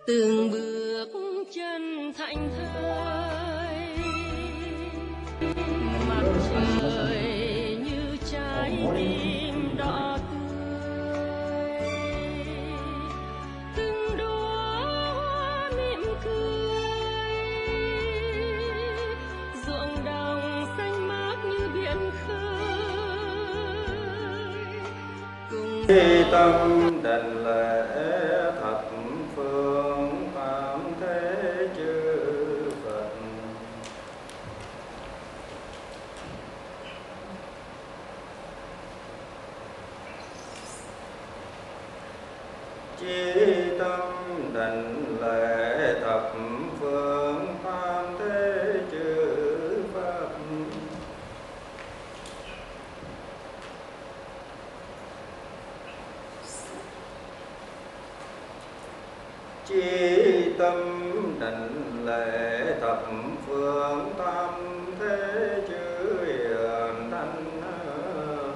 từng bước chân thảnh thơi, mặt trời như trái tim đỏ tươi, từng đóa hoa mỉm cười, ruộng đồng xanh mát như biển khơi, cùng tâm đảnh lễ thập phương tam thế chư Phật. Chí tâm đảnh lễ thập phương tam thế chư Phật. Chí tâm đảnh lễ thập phương tam thế chư hiền thánh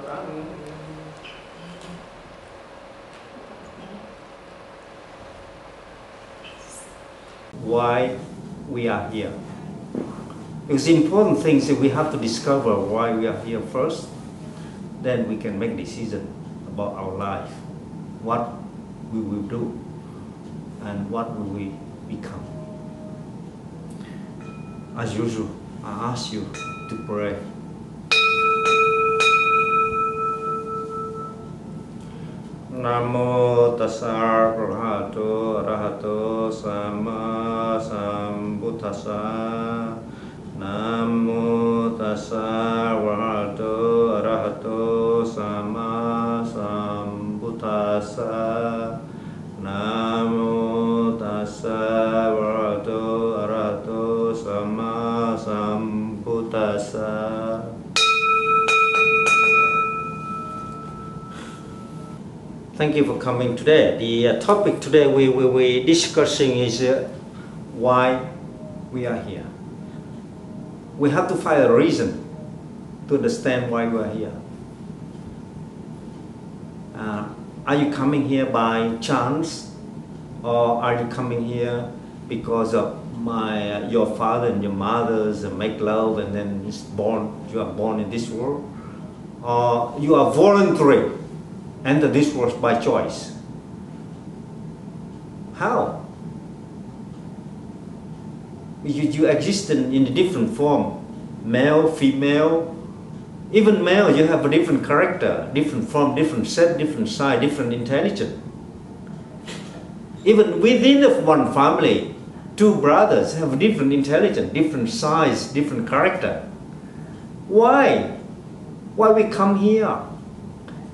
tăng. Why we are here? It's important things that we have to discover why we are here first. Then we can make decision about our life, what we will do, and what will we become. As usual, I ask you to pray. Namo tassa bhagavato arahato samma sambuddhassa. Namo tassa bhagavato arahato samma sambuddhassa. Namo tassa bhagavato arahato samma sambuddhassa. Thank you for coming today. The topic today we will be discussing is why we are here. We have to find a reason to understand why we are here. Are you coming here by chance, or are you coming here because of your father and your mother's make love and then you are born in this world, or you are voluntary enter this world by choice? How? You exist in a different form, male, female. Even male, you have a different character, different form, different set, different size, different intelligence. Even within of one family, two brothers have different intelligence, different size, different character. Why? Why we come here?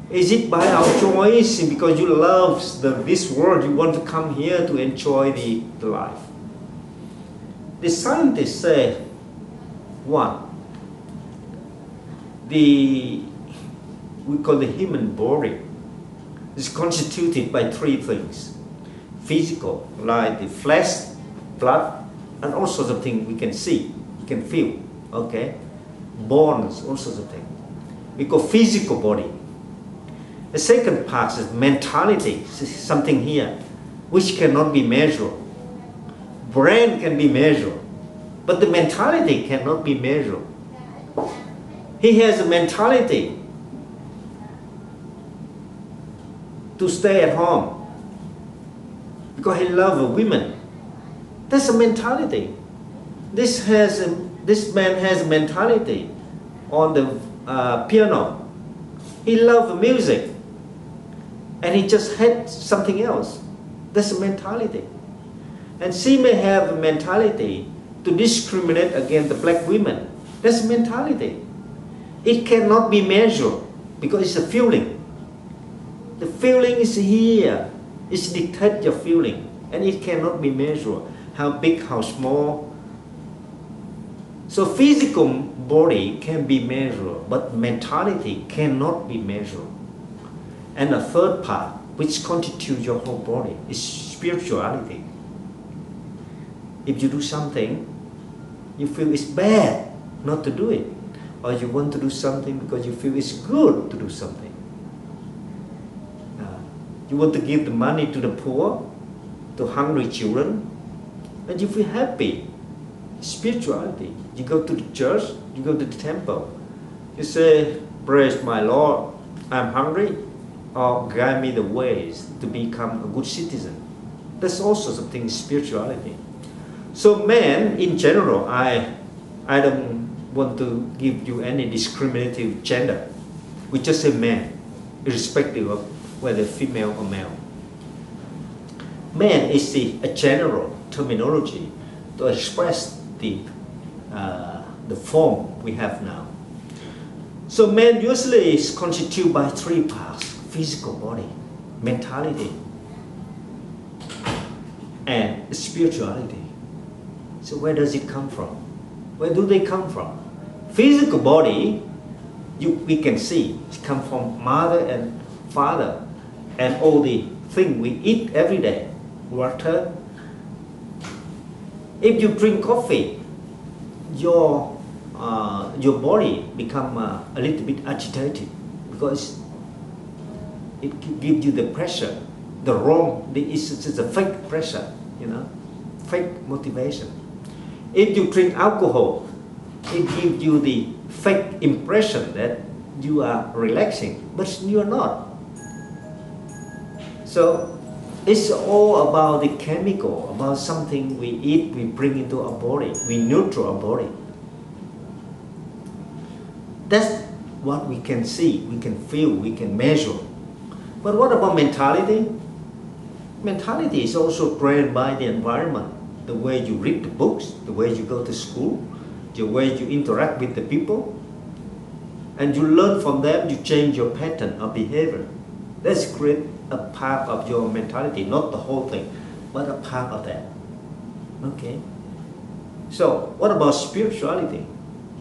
Is it by our choice because you love this world, you want to come here to enjoy the life? The scientists say, one, we call the human body is constituted by three things. Physical, like the flesh, blood, and all sorts of things we can see, we can feel, okay? Bones, all sorts of things. We call physical body. The second part is mentality, something here, which cannot be measured. Brain can be measured, but the mentality cannot be measured. He has a mentality to stay at home because he loves women. That's a mentality. This man has a mentality on the piano. He loves music, and he just hates something else. That's a mentality. And she may have a mentality to discriminate against the black women. That's a mentality. It cannot be measured because it's a feeling. The feeling is here. It dictates your feeling, and it cannot be measured. How big, how small. So physical body can be measured, but mentality cannot be measured. And the third part, which constitutes your whole body, is spirituality. If you do something, you feel it's bad not to do it, or you want to do something because you feel it's good to do something. You want to give the money to the poor, to hungry children, and you feel happy. Spirituality. You go to the church, you go to the temple, you say, praise my Lord, I'm hungry, or guide me the ways to become a good citizen. That's also something spirituality. So man, in general, I don't want to give you any discriminative gender. We just say man, irrespective of whether female or male. Man is a general terminology to express the form we have now. So man usually is constituted by three parts: physical body, mentality, and spirituality. So where does it come from? Where do they come from? Physical body, we can see, it comes from mother and father, and all the things we eat every day, water. If you drink coffee, your body become a little bit agitated because it gives you the pressure, it's a fake pressure, fake motivation. If you drink alcohol, it gives you the fake impression that you are relaxing, but you are not. So it's all about the chemical, about something we eat, we bring into our body, we nurture our body. That's what we can see, we can feel, we can measure. But what about mentality? Mentality is also trained by the environment. The way you read the books, the way you go to school, the way you interact with the people, and you learn from them, you change your pattern of behavior. That's great, a part of your mentality, not the whole thing, but a part of that. Okay. So what about spirituality?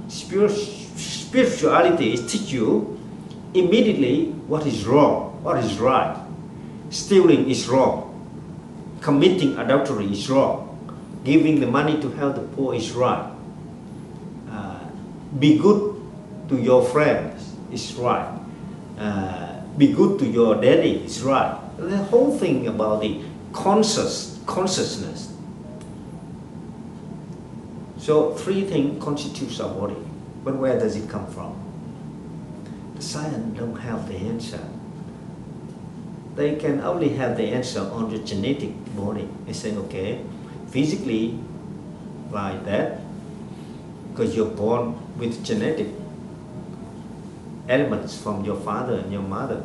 Spirituality is teach you immediately what is wrong, what is right. Stealing is wrong. Committing adultery is wrong. Giving the money to help the poor is right. Be good to your friends is right. Be good to your daddy is right. The whole thing about the consciousness. So three things constitutes our body. But where does it come from? The science don't have the answer. They can only have the answer on your genetic body. They say, okay, physically like that, because you're born with genetic elements from your father and your mother.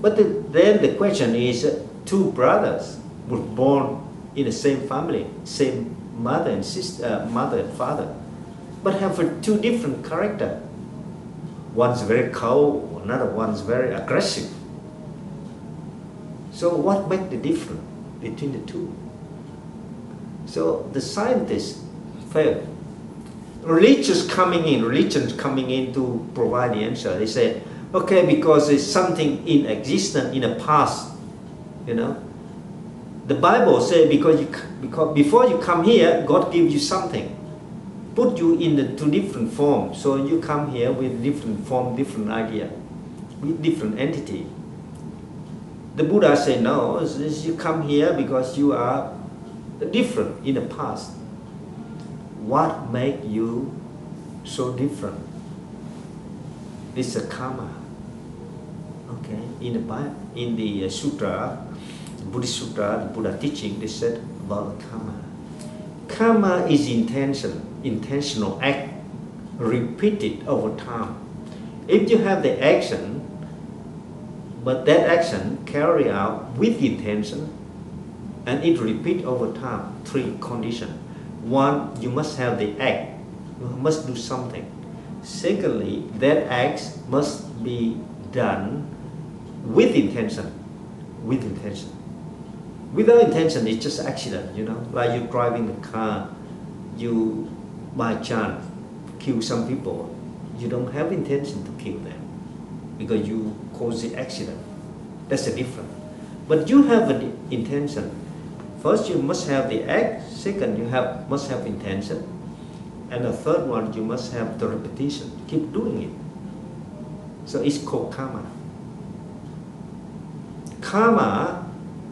But then the question is, two brothers were born in the same family, same mother and sister, mother and father, but have two different characters. One's very cold, another one's very aggressive. So what makes the difference between the two? So the scientists fail. Religions coming in to provide the answer. They say, okay, because it's something in existence in the past, The Bible says because before you come here, God gives you something, put you in the two different forms. So you come here with different form, different idea, with different entity. The Buddha said, no, you come here because you are different in the past. What makes you so different? It's a karma. Okay, in the Bible, in the sutra, the Buddhist sutra, the Buddha teaching, they said about karma. Karma is intentional act repeated over time. If you have the action, but that action carry out with intention, and it repeat over time, three conditions. One, you must have the act. You must do something. Secondly, that act must be done with intention. With intention. Without intention, it's just accident, Like you're driving the car, you by chance kill some people. You don't have intention to kill them because you cause the accident. That's the difference. But you have an intention. First, you must have the act. Second, you must have intention. And the third one, you must have the repetition. Keep doing it. So it's called karma. Karma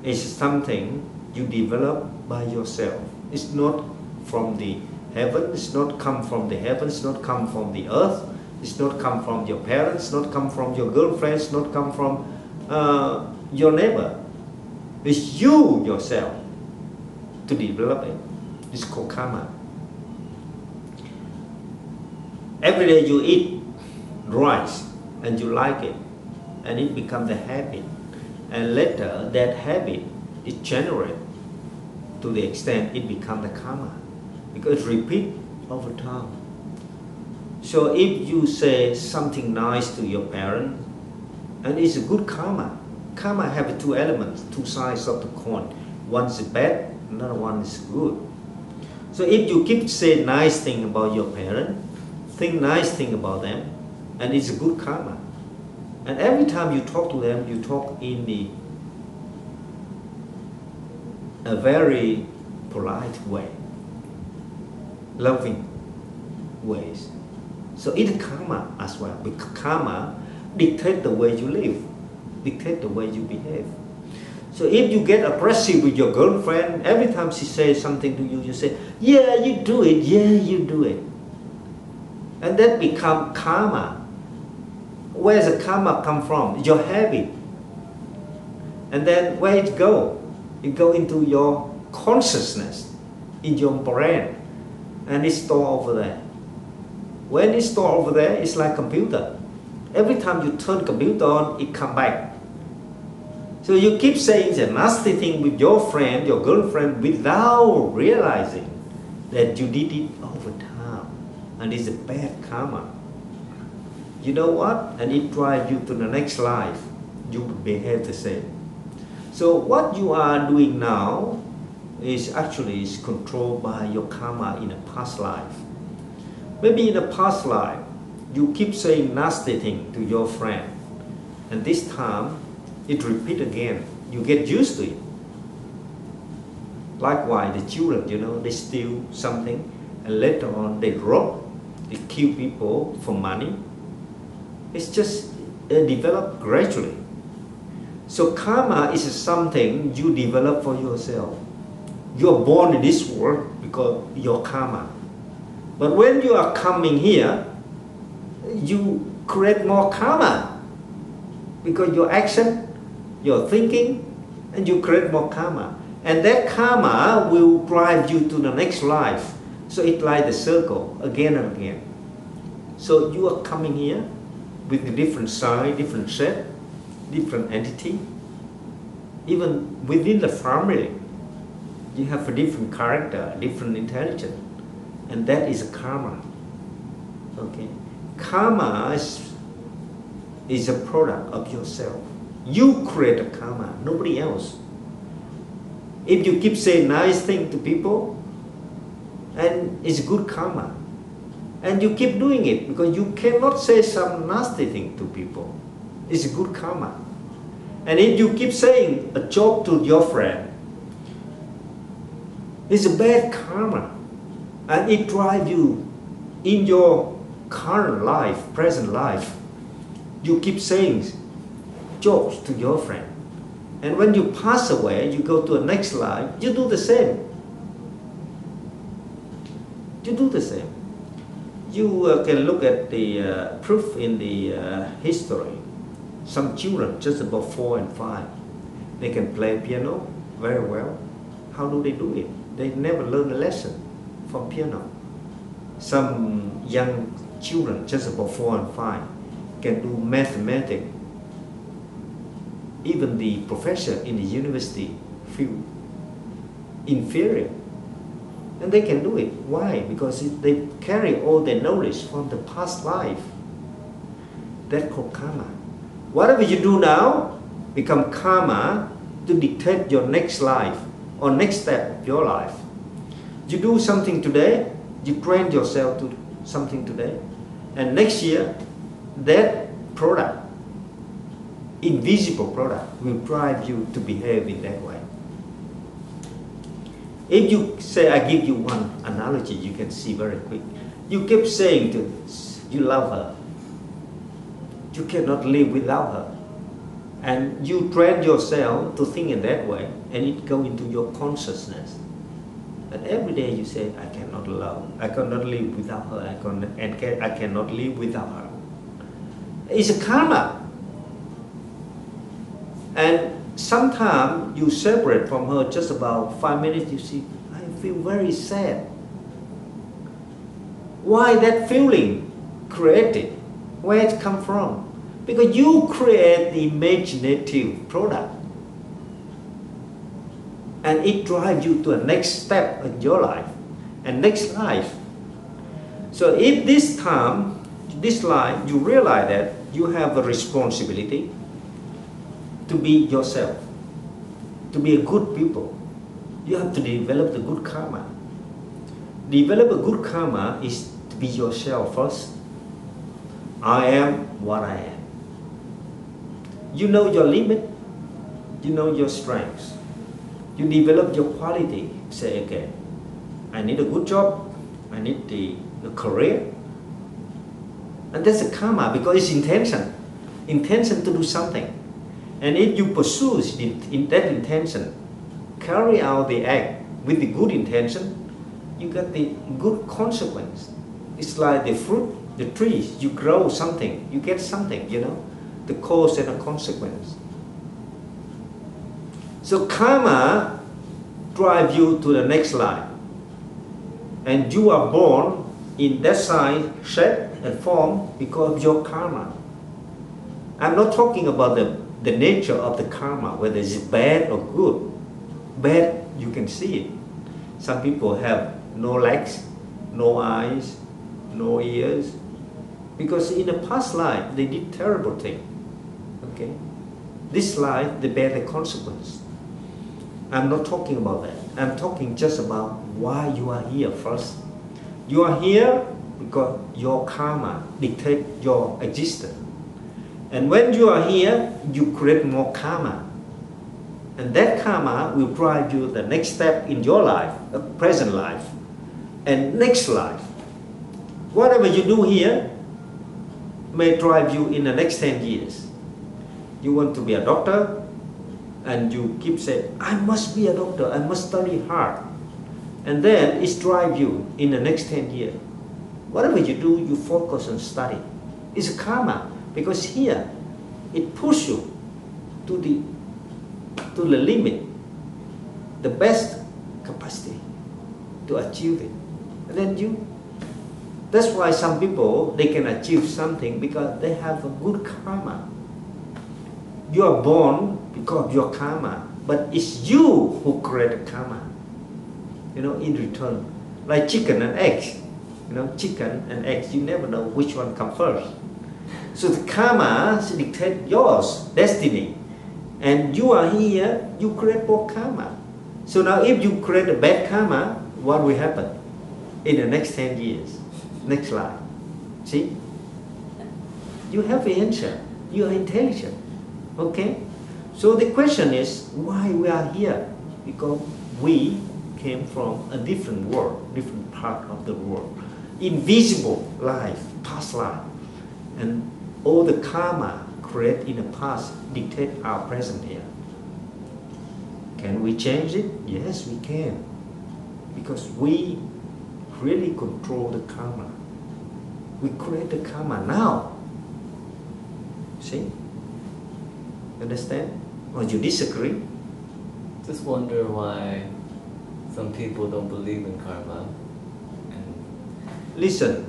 is something you develop by yourself. It's not from the heaven, it's not come from the heavens, it's not come from the earth, it's not come from your parents, not come from your girlfriend, it's not come from your neighbor. It's you yourself to develop it. It's called karma. Every day you eat rice and you like it, and it becomes a habit. And later that habit is generated to the extent it becomes the karma, because it repeats over time. So if you say something nice to your parent, and it's a good karma. Karma have two elements, two sides of the coin. One is bad, another one is good. So if you keep saying nice thing about your parent, think nice thing about them, and it's a good karma. And every time you talk to them, you talk in a very polite way, loving ways. So it's karma as well, because karma dictates the way you live, dictates the way you behave. So if you get aggressive with your girlfriend, every time she says something to you, you say, yeah, you do it, yeah, you do it. And that becomes karma. Where does the karma come from? Your habit. And then where it go? It go into your consciousness, in your brain, and it's stored over there. When it's stored over there, it's like computer. Every time you turn computer on, it come back. So you keep saying the nasty thing with your friend, your girlfriend, without realizing that you did it over time. And it's a bad karma. You know what? And it drives you to the next life. You behave the same. So what you are doing now is actually controlled by your karma in a past life. Maybe in a past life, you keep saying nasty thing to your friend, and this time it repeat again. You get used to it. Likewise, the children, you know, they steal something, and later on they rob, they kill people for money. It's just developed gradually. So karma is something you develop for yourself. You are born in this world because your karma. But when you are coming here, you create more karma because your action, your thinking, and you create more karma. And that karma will drive you to the next life. So it's like the circle again and again. So you are coming here with a different size, different shape, different entity. Even within the family, you have a different character, different intelligence. And that is a karma. Okay? Karma is a product of yourself. You create a karma, nobody else. If you keep saying nice things to people, and it's good karma, and you keep doing it because you cannot say some nasty thing to people, it's good karma. And if you keep saying a joke to your friend, it's a bad karma. And it drives you in your current life, present life. You keep saying jokes to your friend. And when you pass away, you go to a next life, you do the same. You do the same. You can look at the proof in the history. Some children, just about 4 and 5, they can play piano very well. How do they do it? They never learn a lesson from piano. Some young children, just about 4 and 5, can do mathematics. Even the professor in the university feel inferior. And they can do it. Why? Because they carry all their knowledge from the past life. That's called karma. Whatever you do now become karma to dictate your next life or next step of your life. You do something today, you train yourself to something today, and next year that product, invisible product, will drive you to behave in that way. If you say, I give you one analogy, you can see very quick. You keep saying to you love her. You cannot live without her. And you train yourself to think in that way, and it go into your consciousness. And every day you say, I cannot love, I cannot live without her, I cannot live without her. It's a karma. And sometimes you separate from her just about 5 minutes, you see, I feel very sad. Why that feeling created? Where it come from? Because you create the imaginative product. And it drives you to a next step in your life and next life. So if this time, this life, you realize that you have a responsibility to be yourself, to be a good people. You have to develop the good karma. Develop a good karma is to be yourself first. I am what I am. You know your limit, you know your strengths. You develop your quality. Say, okay, I need a good job, I need the career. And that's a karma because it's intention. Intention to do something. And if you pursue in that intention, carry out the act with the good intention, you get the good consequence. It's like the fruit, the trees, you grow something, you get something, you know, the cause and the consequence. So karma drives you to the next life. And you are born in that size, shape and form because of your karma. I'm not talking about the nature of the karma, whether it's bad or good. Bad, you can see it. Some people have no legs, no eyes, no ears, because in a past life they did terrible things. Okay, this life they bear the consequence. I'm not talking about that. I'm talking just about why you are here first. You are here because your karma dictates your existence. And when you are here, you create more karma. And that karma will drive you the next step in your life, present life, and next life. Whatever you do here may drive you in the next 10 years. You want to be a doctor, and you keep saying, I must be a doctor, I must study hard. And then it drives you in the next 10 years. Whatever you do, you focus on study. It's a karma, because here, it pushes you to the limit, the best capacity to achieve it. And then that's why some people, they can achieve something because they have a good karma. You are born because of your karma, but it's you who create the karma, you know, in return. Like chicken and eggs, you know, chicken and eggs, you never know which one comes first. So the karma dictates yours, destiny. And you are here, you create more karma. So now if you create a bad karma, what will happen in the next 10 years, next life? See? You have the answer. You are intelligent. Okay? So the question is, why we are here? Because we came from a different world, different part of the world. Invisible life, past life. And all the karma created in the past dictate our present here. Can we change it? Yes, we can. Because we really control the karma. We create the karma now. See? Understand? Or you disagree? Just wonder why some people don't believe in karma. Listen,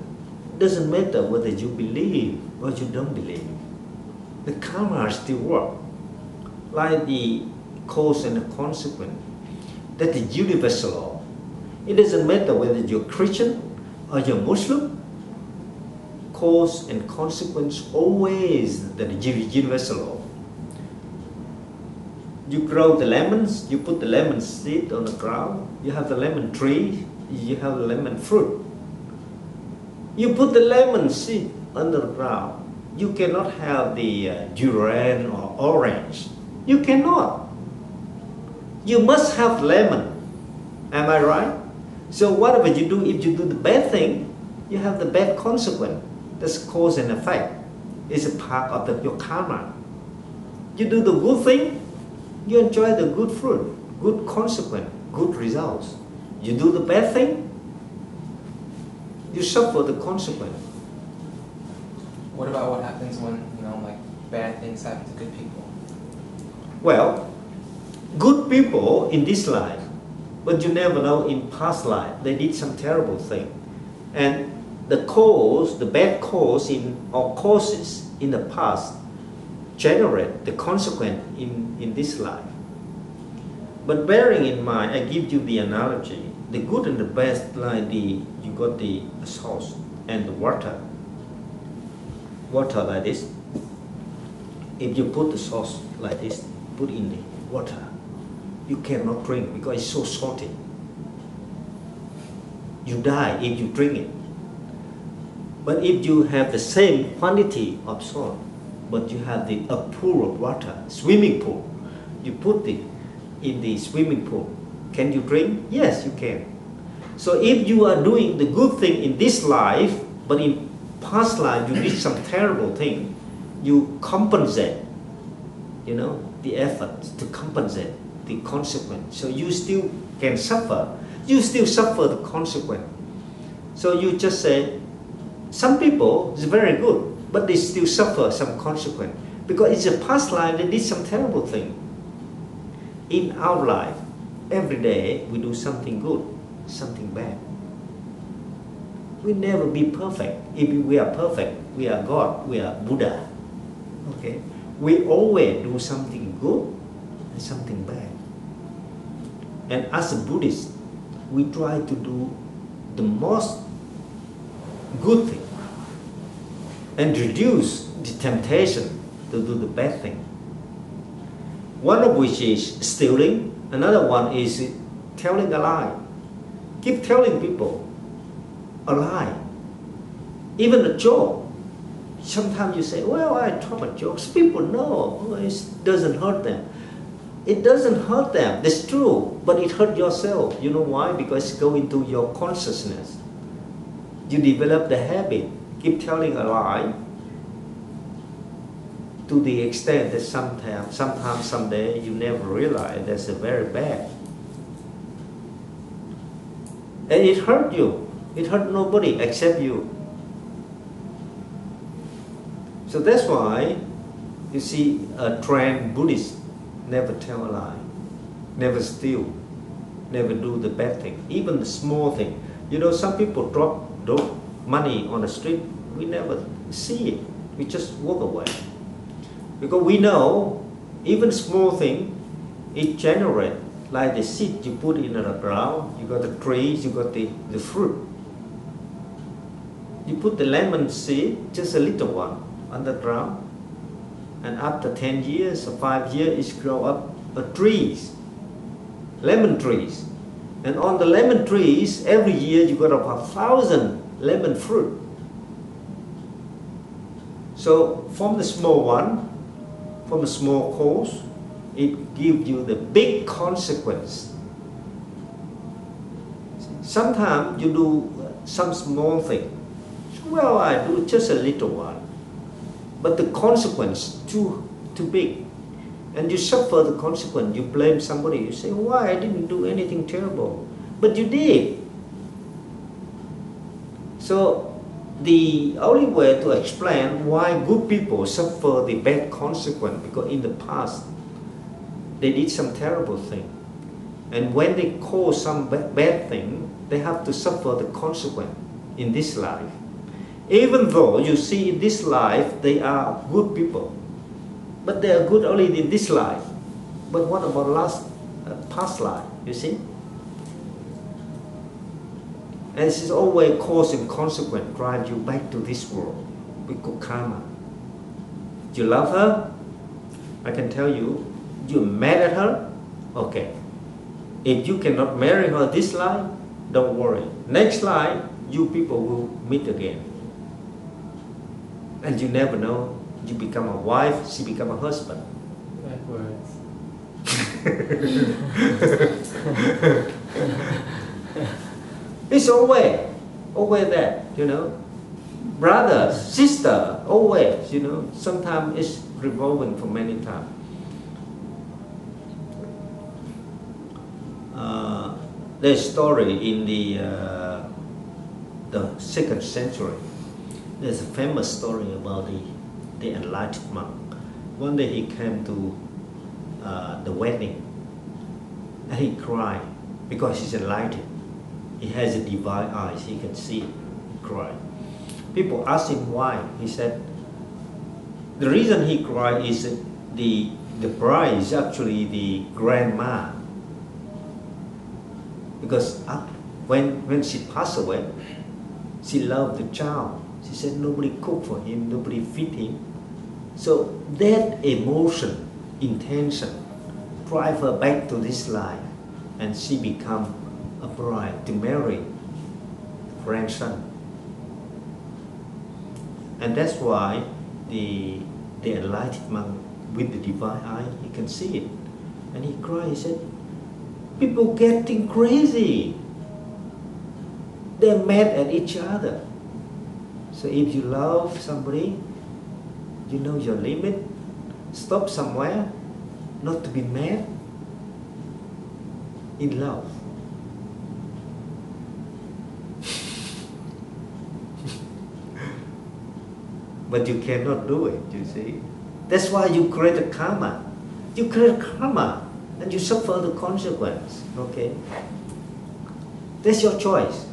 doesn't matter whether you believe or you don't believe. The karma still work. Like the cause and the consequence. That is universal law. It doesn't matter whether you're Christian or you're Muslim. Cause and consequence always the universal law. You grow the lemons, you put the lemon seed on the ground, you have the lemon tree, you have the lemon fruit. You put the lemon seed under the ground, you cannot have the durian or orange. You cannot. You must have lemon. Am I right? So whatever you do, if you do the bad thing, you have the bad consequence. That's cause and effect. It's a part of your karma. You do the good thing, you enjoy the good fruit, good consequence, good results. You do the bad thing, you suffer the consequence. What about what happens when, like bad things happen to good people? Well, good people in this life, but you never know in past life they did some terrible thing. And the cause, the bad cause or causes in the past generate the consequence in this life. But bearing in mind, I give you the analogy, the good and the bad, like you got the sauce and the water. Water like this. If you put the sauce like this, put in the water, you cannot drink because it's so salty. You die if you drink it. But if you have the same quantity of salt, but you have a pool of water, swimming pool, you put it in the swimming pool, can you drink? Yes, you can. So if you are doing the good thing in this life, but in past life you did some terrible thing, you compensate, the effort to compensate the consequence. So you still can suffer. You still suffer the consequence. So you just say, some people is very good, but they still suffer some consequence because it's a past life they did some terrible thing. In our life, every day we do something good, something bad. We never be perfect. If we are perfect, we are God, we are Buddha. Okay? We always do something good and something bad. And as a Buddhist, we try to do the most good thing and reduce the temptation to do the bad thing. One of which is stealing, another one is telling a lie. Keep telling people a lie. Even a joke. Sometimes you say, well, I talk a joke. People know it doesn't hurt them. It doesn't hurt them, that's true, but it hurts yourself. You know why? Because it goes into your consciousness. You develop the habit, keep telling a lie to the extent that sometimes, someday, you never realize that's a very bad. And it hurt you. It hurt nobody except you. So that's why you see a trained Buddhist never tell a lie, never steal, never do the bad thing, even the small thing. Some people drop money on the street, we never see it, we just walk away. Because we know, even small thing, it generates, like the seed you put in the ground, you got the trees, you got the fruit. You put the lemon seed, just a little one, on the ground, and after 10 years or 5 years, it grow up trees, lemon trees. And on the lemon trees, every year you got about 1,000 lemon fruit. So from the small one, from a small cause, it gives you the big consequence. Sometimes you do some small thing. Well, I do just a little one. But the consequence too big, and you suffer the consequence. You blame somebody. You say, "Why I didn't do anything terrible?" But you did. So the only way to explain why good people suffer the bad consequence, because in the past they did some terrible thing, and when they cause some bad thing, they have to suffer the consequence in this life. Even though you see in this life they are good people, but they are good only in this life. But what about past life? You see? And this is always cause and consequence drive you back to this world. We call karma. You love her? I can tell you, you're mad at her? Okay. If you cannot marry her this life, don't worry. Next life, you people will meet again. And you never know, you become a wife, she become a husband. Backwards. It's always that, Brother, sister, always, sometimes it's revolving for many times. There's a story in the 2nd century. There's a famous story about the enlightened monk. One day he came to the wedding and he cried because he's enlightened. He has a divine eyes, he can see it. He cried. People asked him why. He said the reason he cried is that the bride is actually the grandma. Because when she passed away, she loved the child. She said nobody cooked for him, nobody feed him. So that emotion, intention, drive her back to this life, and she become a bride to marry the grandson. And that's why the enlightened monk with the divine eye, he can see it. And he cried, he said, people getting crazy. They're mad at each other. So if you love somebody, you know your limit, stop somewhere, not to be mad in love. But you cannot do it, you see. That's why you create a karma. You create karma and you suffer the consequence, okay? That's your choice.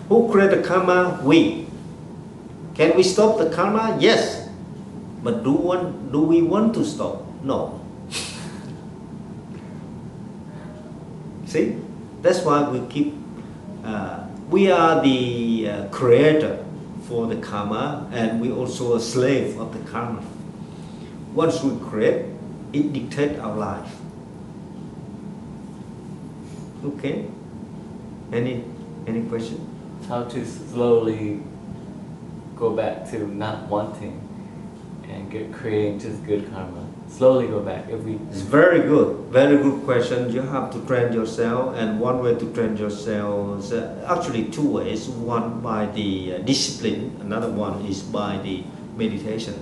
Who created the karma? We. Can we stop the karma? Yes. But do we want to stop? No. See? That's why we keep, we are the creator for the karma, and we also a slave of the karma. Once we create, it dictates our life. Okay? Any question? How to slowly go back to not wanting and creating just good karma. Slowly go back. It's very good question. You have to train yourself, and one way to train yourself is actually two ways. One by the discipline, another one is by the meditation.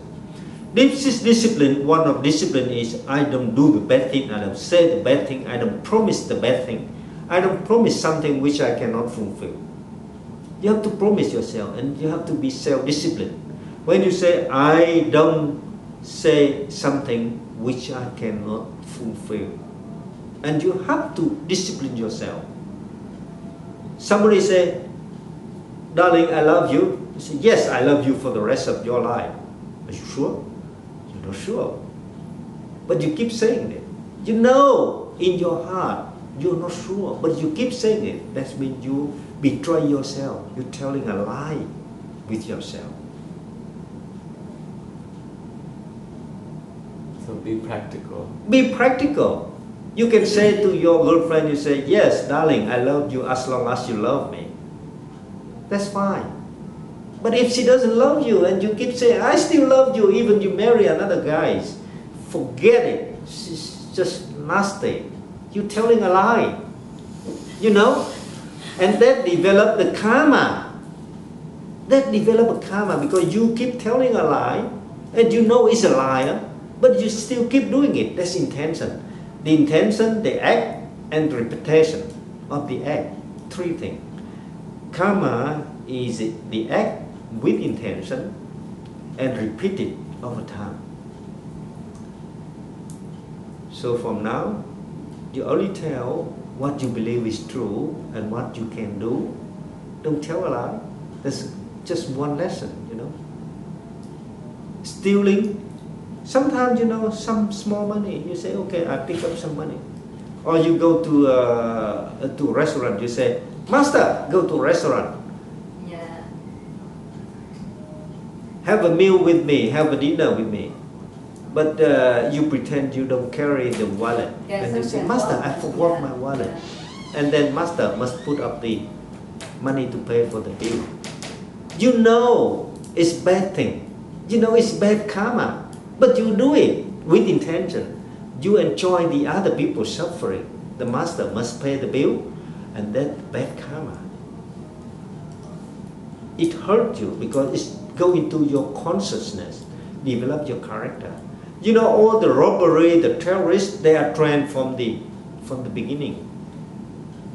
This is discipline. One of discipline is I don't do the bad thing, I don't say the bad thing, I don't promise the bad thing, I don't promise something which I cannot fulfill. You have to promise yourself, and you have to be self-disciplined. When you say I don't say something which I cannot fulfill, and you have to discipline yourself. Somebody say, darling, I love you. You say, yes, I love you for the rest of your life. Are you sure? You're not sure. But you keep saying it. You know in your heart you're not sure, but you keep saying it. That means you betray yourself. You're telling a lie with yourself. So be practical. Be practical. You can say to your girlfriend, you say, yes, darling, I love you as long as you love me. That's fine. But if she doesn't love you and you keep saying, I still love you, even you marry another guy, forget it. She's just nasty. You're telling a lie. You know? And that develop the karma. That develop a karma because you keep telling a lie and you know it's a liar, but you still keep doing it. That's intention. The intention, the act, and the repetition of the act. Three things. Karma is the act with intention and repeated over time. So from now, you only tell what you believe is true and what you can do. Don't tell a lie. That's just one lesson, you know. Stealing. Sometimes, you know, some small money. You say, okay, I pick up some money. Or you go to a restaurant. You say, master, go to a restaurant. Yeah. Have a meal with me. Have a dinner with me. But you pretend you don't carry the wallet. Yeah, and you say, master, I forgot my wallet. Yeah. And then master must put up the money to pay for the bill. You know it's bad thing. You know it's bad karma. But you do it with intention. You enjoy the other people's suffering. The master must pay the bill, and that's bad karma. It hurts you because it's go into your consciousness, develop your character. You know, all the robbery, the terrorists, they are trained from the beginning.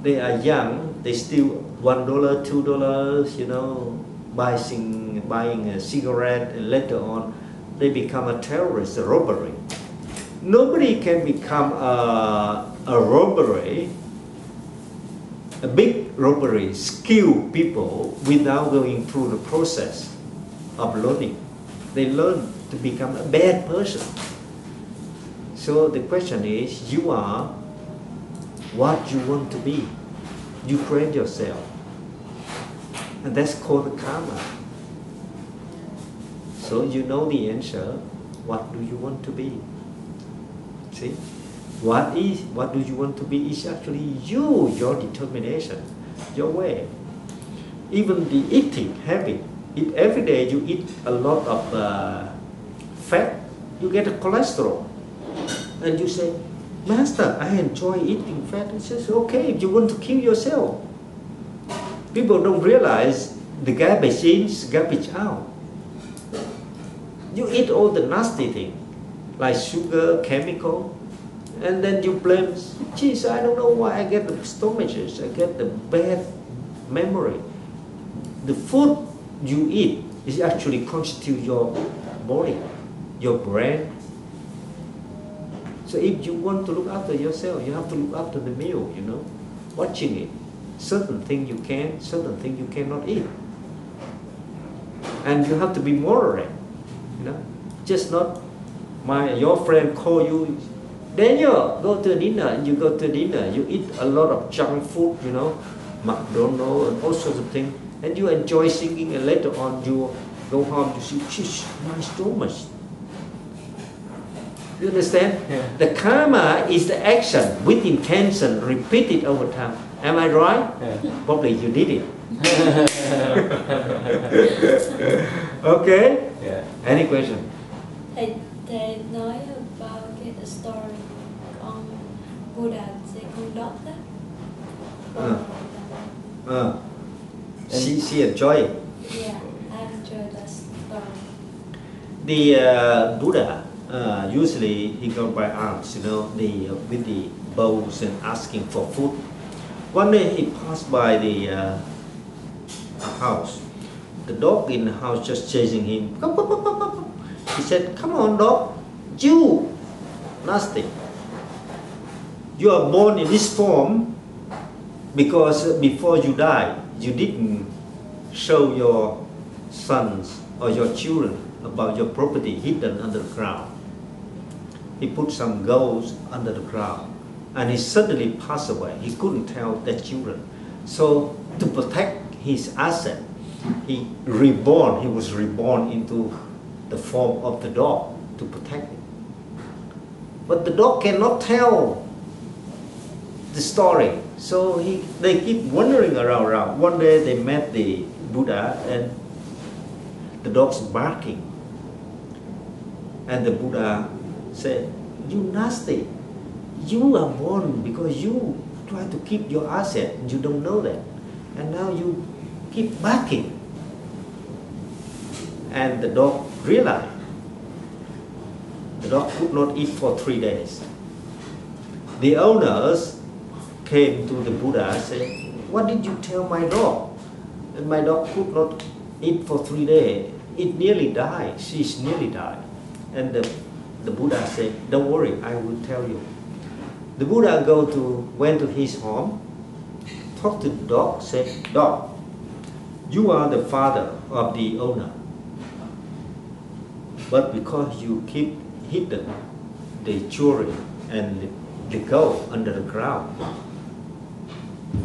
they are young, they steal $1, $2, you know, buying a cigarette, and later on they become a terrorist, a robbery. Nobody can become a robbery, a big robbery, skilled people without going through the process of learning. They learn to become a bad person. So the question is, you are what you want to be. You create yourself. And that's called the karma. So you know the answer. What do you want to be? See? What do you want to be is actually you, your determination, your way. Even the eating habit. If every day you eat a lot of fat, you get a cholesterol. And you say, Master, I enjoy eating fat. He says, okay, if you want to kill yourself. People don't realize the garbage in, garbage out. You eat all the nasty things, like sugar, chemical, and then you blame, geez, I don't know why I get the stomachaches, I get the bad memory. The food you eat is actually constitute your body, your brain. So if you want to look after yourself, you have to look after the meal, you know, watching it. Certain things you can, certain things you cannot eat. And you have to be moderate, you know. Just not your friend call you, Daniel, go to dinner, and you go to dinner, you eat a lot of junk food, you know, McDonald's and all sorts of things, and you enjoy singing, and later on you go home, you see, geez, my stomach. You understand? Yeah. The karma is the action with intention repeated over time. Am I right? Yeah. Probably you did it. Okay? Yeah. Any question? Thầy nói about cái story con Buddha sẽ con dog đó. She enjoyed it. Yeah, I enjoyed that story. The Buddha, usually he goes by arms, you know, with the bows and asking for food. One day he passed by the house. The dog in the house just chasing him. He said, come on dog, you nasty. You are born in this form because before you die, you didn't show your sons or your children about your property hidden under the ground. He put some gold under the ground and he suddenly passed away. He couldn't tell the children. So to protect his asset, he was reborn into the form of the dog to protect it. But the dog cannot tell the story. So they keep wandering around. One day they met the Buddha and the dog's barking. And the Buddha said, you nasty, you are born because you try to keep your asset and you don't know that. And now you keep barking. And the dog realized. The dog could not eat for 3 days. The owners came to the Buddha and said, what did you tell my dog? And my dog could not eat for 3 days. It nearly died. She's nearly died. And the Buddha said, don't worry, I will tell you. The Buddha went to his home, talked to the dog, said, dog, you are the father of the owner. But because you keep hidden the jewelry and the gold under the ground,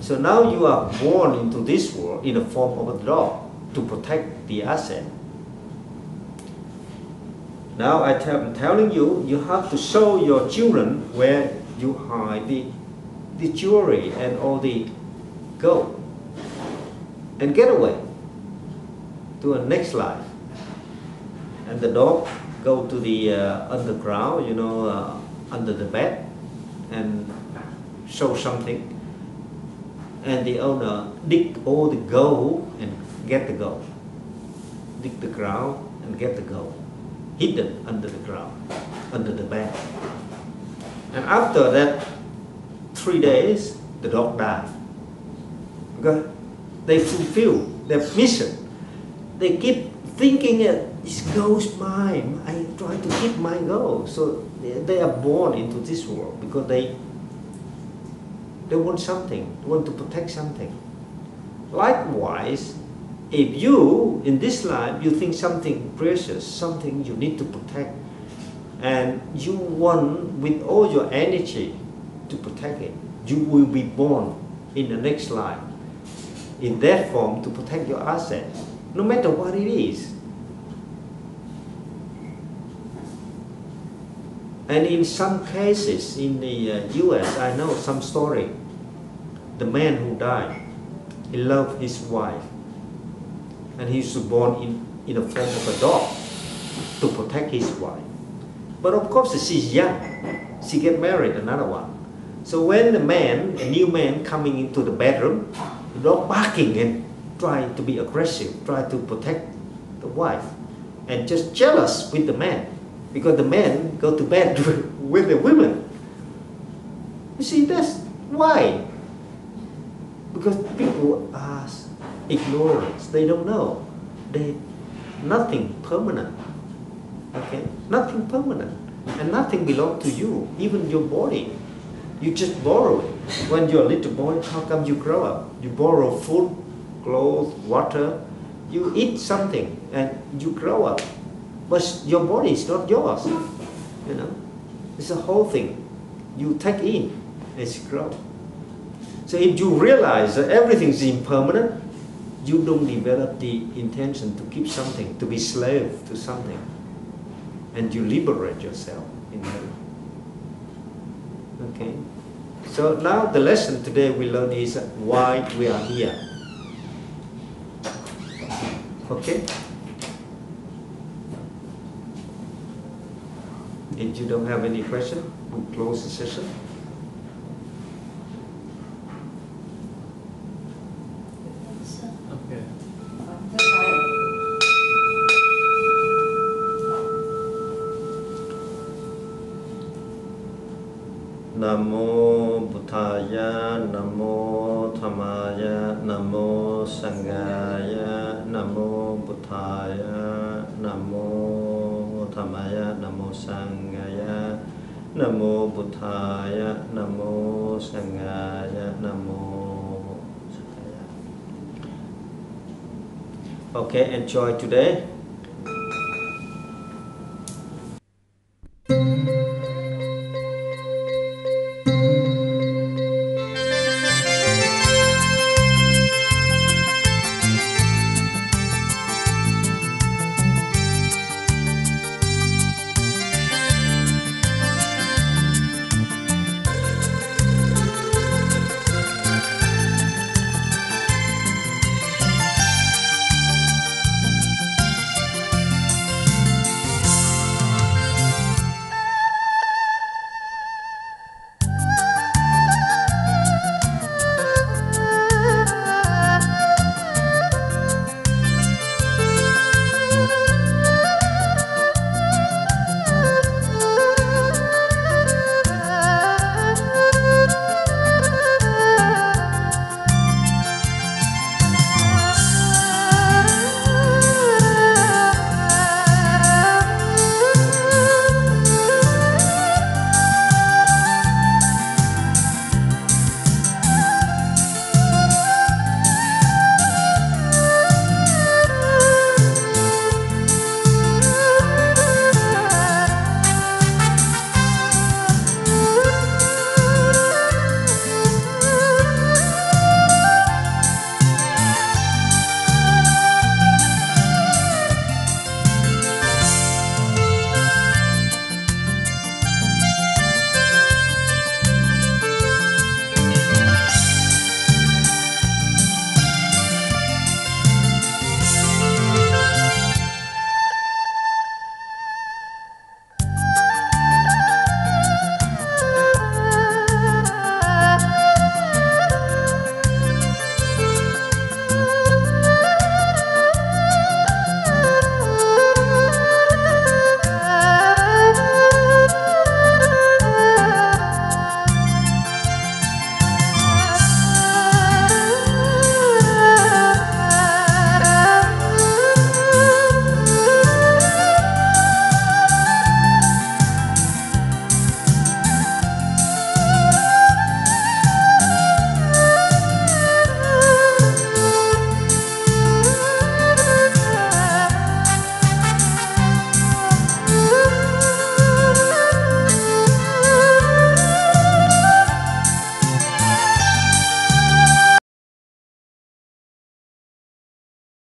so now you are born into this world in the form of a dog to protect the asset. Now I'm telling you, you have to show your children where you hide the jewelry and all the gold and get away to a next life. And the dog go to the underground, you know, under the bed and show something. And the owner dig all the gold and get the gold. Dig the ground and get the gold. Hidden under the ground, under the bed. And after that 3 days, the dog died. because they fulfill their mission. They keep thinking this goal is mine. I try to keep my goal. So they are born into this world because they want something, they want to protect something. Likewise, if you, in this life, you think something precious, something you need to protect, and you want with all your energy to protect it, you will be born in the next life in that form to protect your asset, no matter what it is. And in some cases in the US, I know some story. The man who died, he loved his wife, and he was born in the form of a dog to protect his wife. But of course, she's young. She get married, another one. So when the man, a new man coming into the bedroom, the dog barking and trying to be aggressive, try to protect the wife, and just jealous with the man, because the man go to bed with the women. You see, that's why. Because people are ignorance. They don't know. Nothing permanent. Okay? Nothing permanent. And nothing belongs to you. Even your body. You just borrow it. When you're a little boy, how come you grow up? You borrow food, clothes, water. You eat something and you grow up. But your body is not yours. You know? It's a whole thing. You take in as you grow. So if you realize that everything is impermanent, you don't develop the intention to keep something, to be slave to something. And you liberate yourself in that. Okay? So now the lesson today we learn is why we are here. Okay? If you don't have any question, we'll close the session. Okay. Namo Buddhaya, Namo Dhammaya, Namo Sanghaya, Namo Buddhaya, Namo Dhammaya, Namo Sanghaya, Namo Buddhaya, Namo Sanghaya, Namo Sanghaya. Okay, enjoy today.